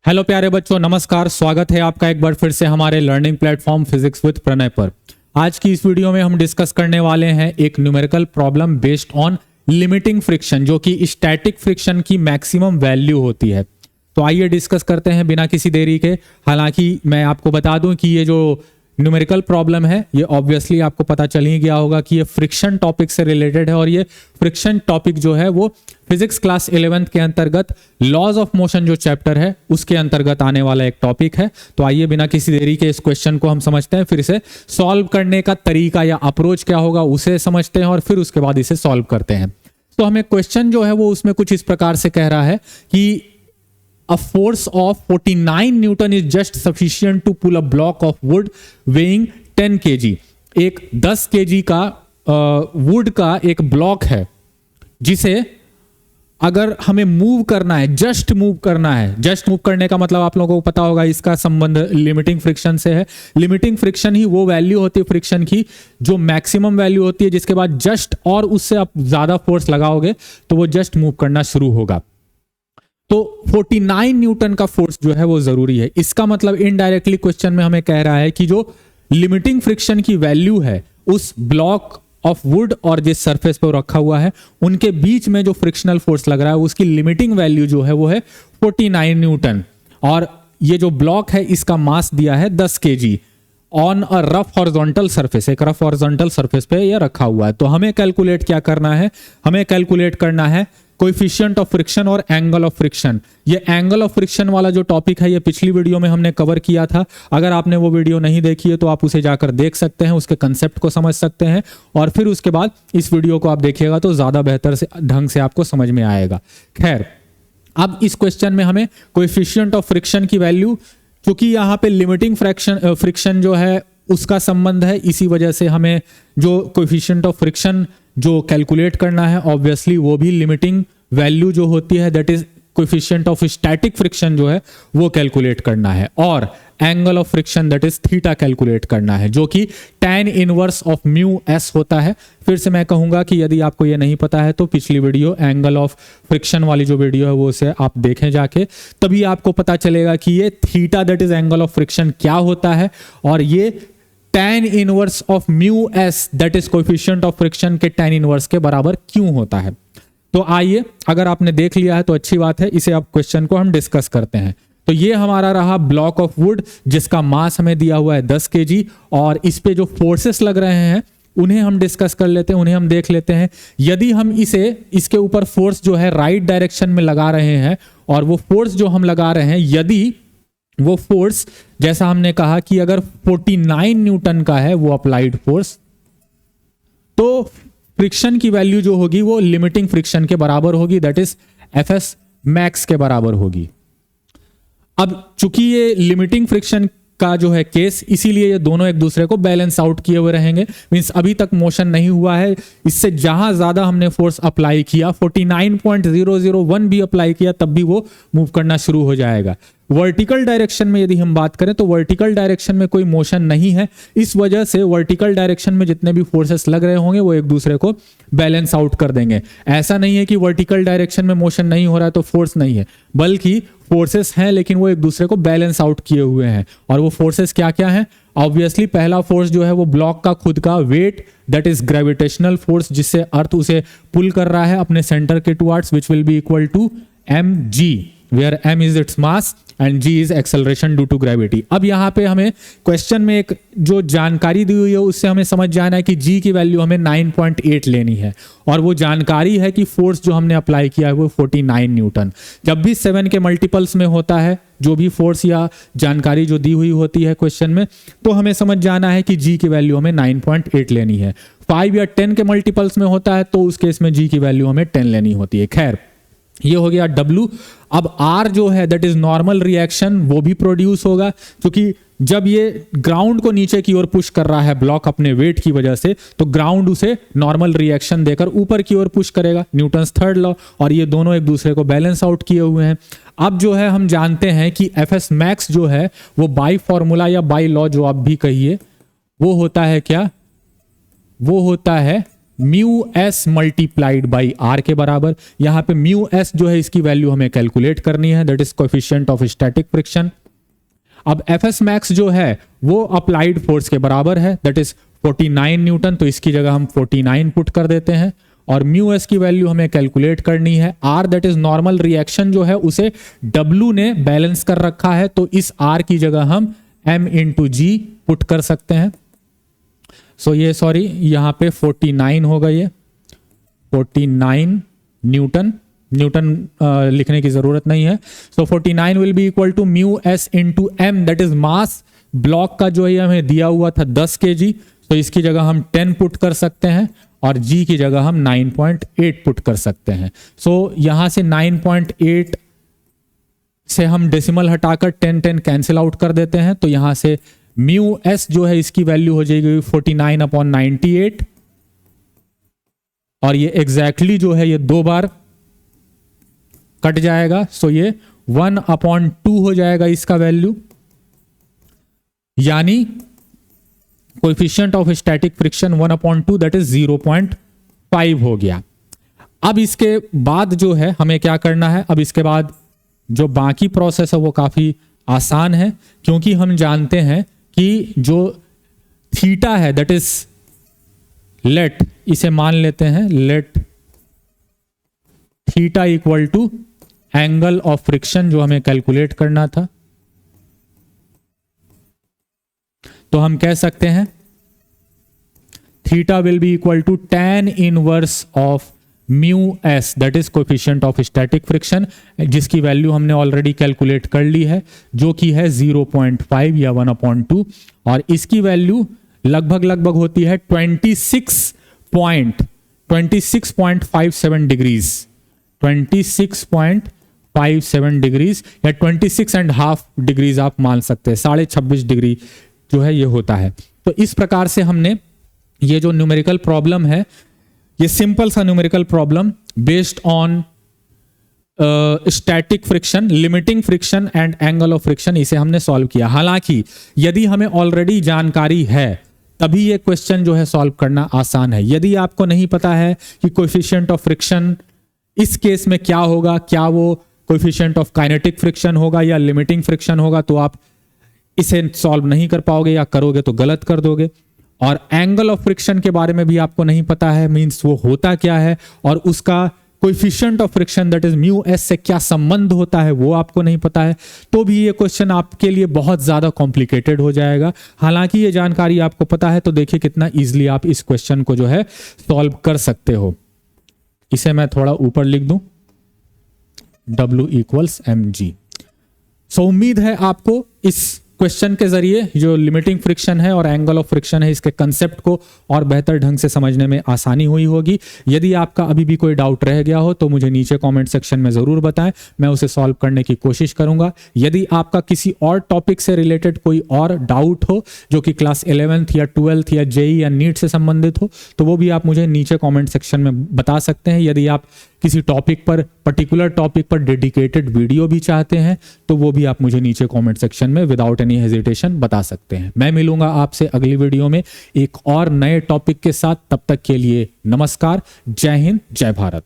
Hello प्यारे बच्चों, नमस्कार। स्वागत है आपका एक बार फिर से हमारे learning platform physics with Pranay पर। आज की इस वीडियो में हम डिस्कस करने वाले हैं एक numerical problem based on limiting friction, जो कि स्टैटिक फ्रिक्शन की मैक्सिमम वैल्यू होती है। तो आइए डिस्कस करते हैं बिना किसी देरी के। हालांकि मैं आपको बता दूं कि ये जो न्यूमेरिकल प्रॉब्लम है ये ऑब्वियसली आपको पता चल ही गया होगा कि ये फ्रिक्शन टॉपिक से रिलेटेड है, और ये फ्रिक्शन टॉपिक जो है वो फिजिक्स क्लास 11th के अंतर्गत लॉज ऑफ मोशन जो चैप्टर है उसके अंतर्गत आने वाला एक टॉपिक है। तो आइए बिना किसी देरी के इस क्वेश्चन को हम समझते हैं, फिर इसे सॉल्व करने का तरीका या अप्रोच क्या होगा उसे समझते हैं, और फिर उसके बाद इसे सॉल्व करते हैं। तो हमें क्वेश्चन जो है वो उसमें कुछ इस प्रकार से कह रहा है कि A force of 49 Newton is just sufficient to pull a block of wood weighing 10 kg। एक 10 kg का वुड का एक ब्लॉक है जिसे अगर हमें मूव करना है, जस्ट मूव करना है। जस्ट मूव करने का मतलब आप लोगों को पता होगा, इसका संबंध लिमिटिंग फ्रिक्शन से है। लिमिटिंग फ्रिक्शन ही वो वैल्यू होती है फ्रिक्शन की जो मैक्सिमम वैल्यू होती है, जिसके बाद जस्ट और उससे आप ज्यादा फोर्स लगाओगे तो वो जस्ट मूव करना शुरू होगा। तो 49 न्यूटन का फोर्स जो है वो जरूरी है। इसका मतलब इनडायरेक्टली क्वेश्चन में हमें कह रहा है कि जो लिमिटिंग फ्रिक्शन की वैल्यू है उस ब्लॉक ऑफ वुड और जिस सरफेस पर रखा हुआ है उनके बीच में जो फ्रिक्शनल फोर्स लग रहा है उसकी लिमिटिंग वैल्यू जो है वो है 49 न्यूटन। और ये जो ब्लॉक है इसका मास दिया है 10 kg on a rough horizontal surface. एक रफ हॉरिजॉन्टल सरफेस पे ये रखा हुआ है। तो हमें कैलकुलेट क्या करना है? हमें कैलकुलेट करना है कोएफिशिएंट ऑफ फ्रिक्शन और एंगल ऑफ फ्रिक्शन। ये एंगल ऑफ फ्रिक्शन वाला जो टॉपिक है ये पिछली वीडियो में हमने कवर किया था। अगर आपने वो वीडियो नहीं देखी है तो आप उसे जाकर देख सकते हैं, उसके कंसेप्ट को समझ सकते हैं, और फिर उसके बाद इस वीडियो को आप देखिएगा तो ज्यादा बेहतर से ढंग से आपको समझ में आएगा। खैर, अब इस क्वेश्चन में हमें कोएफिशिएंट ऑफ फ्रिक्शन की वैल्यू, क्योंकि यहाँ पे लिमिटिंग फ्रिक्शन जो है उसका संबंध है, इसी वजह से हमें जो कोएफिशिएंट ऑफ फ्रिक्शन जो कैलकुलेट करना है ऑब्वियसली वो भी लिमिटिंग वैल्यू जो होती है that is coefficient of static friction जो है वो कैलकुलेट करना है, और angle of friction that is theta calculate करना है, जो कि tan inverse of mu S होता है। फिर से मैं कहूंगा कि यदि आपको ये नहीं पता है तो पिछली वीडियो एंगल ऑफ फ्रिक्शन वाली जो वीडियो है वो उसे आप देखें जाके, तभी आपको पता चलेगा कि ये theta that is angle of friction क्या होता है, और ये tan inverse of mu S that is coefficient of friction के tan इनवर्स के बराबर क्यों होता है। तो आइए, अगर आपने देख लिया है तो अच्छी बात है, इसे अब क्वेश्चन को हम डिस्कस करते हैं। तो ये हमारा रहा ब्लॉक ऑफ वुड जिसका मास हमें दिया हुआ है 10 kg, और इस पे जो फोर्सेस लग रहे हैं उन्हें हम डिस्कस कर लेते हैं, उन्हें हम देख लेते हैं। यदि हम इसके ऊपर फोर्स जो है राइट डायरेक्शन में लगा रहे हैं, और वो फोर्स जो हम लगा रहे हैं यदि वो फोर्स, जैसा हमने कहा कि अगर 49 न्यूटन का है वो अप्लाइड फोर्स, तो फ्रिक्शन की वैल्यू जो होगी वो लिमिटिंग फ्रिक्शन के बराबर होगी, दैट इज एफएस मैक्स के बराबर होगी। अब चूंकि ये लिमिटिंग फ्रिक्शन का जो है केस, इसीलिए ये दोनों एक दूसरे को बैलेंस आउट किए हुए रहेंगे। मींस अभी तक मोशन नहीं हुआ है, इससे जहां ज्यादा हमने फोर्स अप्लाई किया, 49.001 भी अप्लाई किया, तब भी वो मूव करना शुरू हो जाएगा। वर्टिकल डायरेक्शन में यदि हम बात करें तो वर्टिकल डायरेक्शन में कोई मोशन नहीं है, इस वजह से वर्टिकल डायरेक्शन में जितने भी फोर्सेस लग रहे होंगे वो एक दूसरे को बैलेंस आउट कर देंगे। ऐसा नहीं है कि वर्टिकल डायरेक्शन में मोशन नहीं हो रहा है तो फोर्स नहीं है, बल्कि फोर्सेस हैं लेकिन वो एक दूसरे को बैलेंस आउट किए हुए हैं। और वो फोर्सेस क्या क्या हैं? ऑब्वियसली पहला फोर्स जो है वो ब्लॉक का खुद का weight, that is gravitational force, जिससे अर्थ उसे पुल कर रहा है अपने सेंटर के towards, which will be equal to mg, where m is its mass and g is acceleration due to gravity। अब यहाँ पे हमें क्वेश्चन में एक जो जानकारी दी हुई है उससे हमें समझ जाना है कि g की वैल्यू हमें 9.8 लेनी है, और वो जानकारी है कि फोर्स जो हमने अप्लाई किया है वो 49 न्यूटन। जब भी 7 के मल्टीपल्स में होता है जो भी फोर्स या जानकारी जो दी हुई होती है क्वेश्चन में, तो हमें समझ जाना है कि g की वैल्यू हमें 9.8 लेनी है। 5 या 10 के मल्टीपल्स में होता है तो उस केस में g की वैल्यू हमें 10 लेनी होती है। खैर, ये हो गया W। अब R जो है दैट इज नॉर्मल रिएक्शन, वो भी प्रोड्यूस होगा, क्योंकि जब ये ग्राउंड को नीचे की ओर पुश कर रहा है ब्लॉक अपने वेट की वजह से, तो ग्राउंड उसे नॉर्मल रिएक्शन देकर ऊपर की ओर पुश करेगा, न्यूटन्स थर्ड लॉ, और ये दोनों एक दूसरे को बैलेंस आउट किए हुए हैं। अब जो है हम जानते हैं कि एफएस मैक्स जो है वो बाई फॉर्मूला या बाई लॉ जो आप भी कहिए, वो होता है क्या? वो होता है mu S multiplied by R के बराबर। यहां पे म्यू एस जो है इसकी वैल्यू हमें कैलकुलेट करनी है, that is coefficient of static friction. अब एफ एस मैक्स जो है वो अप्लाइड फोर्स के बराबर है, दैट इज 49 न्यूटन, तो इसकी जगह हम 49 पुट कर देते हैं। और म्यू एस की वैल्यू हमें कैलकुलेट करनी है। R that is normal reaction जो है उसे डब्ल्यू ने बैलेंस कर रखा है, तो इस आर की जगह हम एम इंटू जी पुट कर सकते हैं। सो ये सॉरी यहां पे 49 होगा, ये 49 न्यूटन, लिखने की जरूरत नहीं है। So 49 will be equal to mu S into M, that is mass block का जो है हमें दिया हुआ था 10 kg, तो इसकी जगह हम 10 पुट कर सकते हैं और जी की जगह हम 9.8 पुट कर सकते हैं। सो यहां से 9.8 से हम डेसिमल हटाकर 10 कैंसिल आउट कर देते हैं, तो यहां से म्यू एस जो है इसकी वैल्यू हो जाएगी 49/98, और ये एग्जैक्टली जो है ये 2 बार कट जाएगा, सो ये 1/2 हो जाएगा इसका वैल्यू, यानी coefficient of static friction 1/2 that is 0.5 हो गया। अब इसके बाद जो है हमें क्या करना है, अब इसके बाद जो बाकी प्रोसेस है वो काफी आसान है, क्योंकि हम जानते हैं कि जो थीटा है दैट इज लेट, इसे मान लेते हैं let theta equal to angle of friction जो हमें कैलकुलेट करना था, तो हम कह सकते हैं theta will be equal to tan inverse of mu S that is coefficient of static friction, जिसकी वैल्यू हमने ऑलरेडी कैलकुलेट कर ली है जो कि है 0.5 या 1/2, और इसकी वैल्यू लगभग होती है 26.57 डिग्रीज, 26.57 डिग्रीज या 26.5 डिग्रीज आप मान सकते हैं, 26.5 डिग्री जो है ये होता है। तो इस प्रकार से हमने ये जो न्यूमेरिकल प्रॉब्लम है, ये सिंपल सा numerical problem based on static friction, limiting friction and angle of friction, इसे हमने सॉल्व किया। हालांकि यदि हमें ऑलरेडी जानकारी है तभी ये क्वेश्चन जो है सॉल्व करना आसान है। यदि आपको नहीं पता है कि कोएफिशिएंट ऑफ फ्रिक्शन इस केस में क्या होगा, क्या वो कोएफिशिएंट ऑफ काइनेटिक फ्रिक्शन होगा या लिमिटिंग फ्रिक्शन होगा, तो आप इसे सॉल्व नहीं कर पाओगे, या करोगे तो गलत कर दोगे। और एंगल ऑफ फ्रिक्शन के बारे में भी आपको नहीं पता है, मींस वो होता क्या है, और उसका coefficient of friction that is mu S से क्या संबंध होता है वो आपको नहीं पता है, तो भी ये क्वेश्चन आपके लिए बहुत ज्यादा कॉम्प्लिकेटेड हो जाएगा। हालांकि ये जानकारी आपको पता है तो देखिए कितना इजीली आप इस क्वेश्चन को जो है सॉल्व कर सकते हो। इसे मैं थोड़ा ऊपर लिख दूं, W = mg। सो उम्मीद है आपको इस क्वेश्चन के जरिए जो लिमिटिंग फ्रिक्शन है और एंगल ऑफ फ्रिक्शन है इसके कंसेप्ट को और बेहतर ढंग से समझने में आसानी हुई होगी। यदि आपका अभी भी कोई डाउट रह गया हो तो मुझे नीचे कमेंट सेक्शन में जरूर बताएं, मैं उसे सॉल्व करने की कोशिश करूंगा। यदि आपका किसी और टॉपिक से रिलेटेड कोई और डाउट हो जो कि क्लास 11th या 12th या जेई या नीट से संबंधित हो, तो वो भी आप मुझे नीचे कॉमेंट सेक्शन में बता सकते हैं। यदि आप किसी टॉपिक पर, पर्टिकुलर टॉपिक पर डेडिकेटेड वीडियो भी चाहते हैं तो वो भी आप मुझे नीचे कमेंट सेक्शन में विदाउट एनी हेजिटेशन बता सकते हैं। मैं मिलूंगा आपसे अगली वीडियो में एक और नए टॉपिक के साथ। तब तक के लिए नमस्कार, जय हिंद, जय भारत।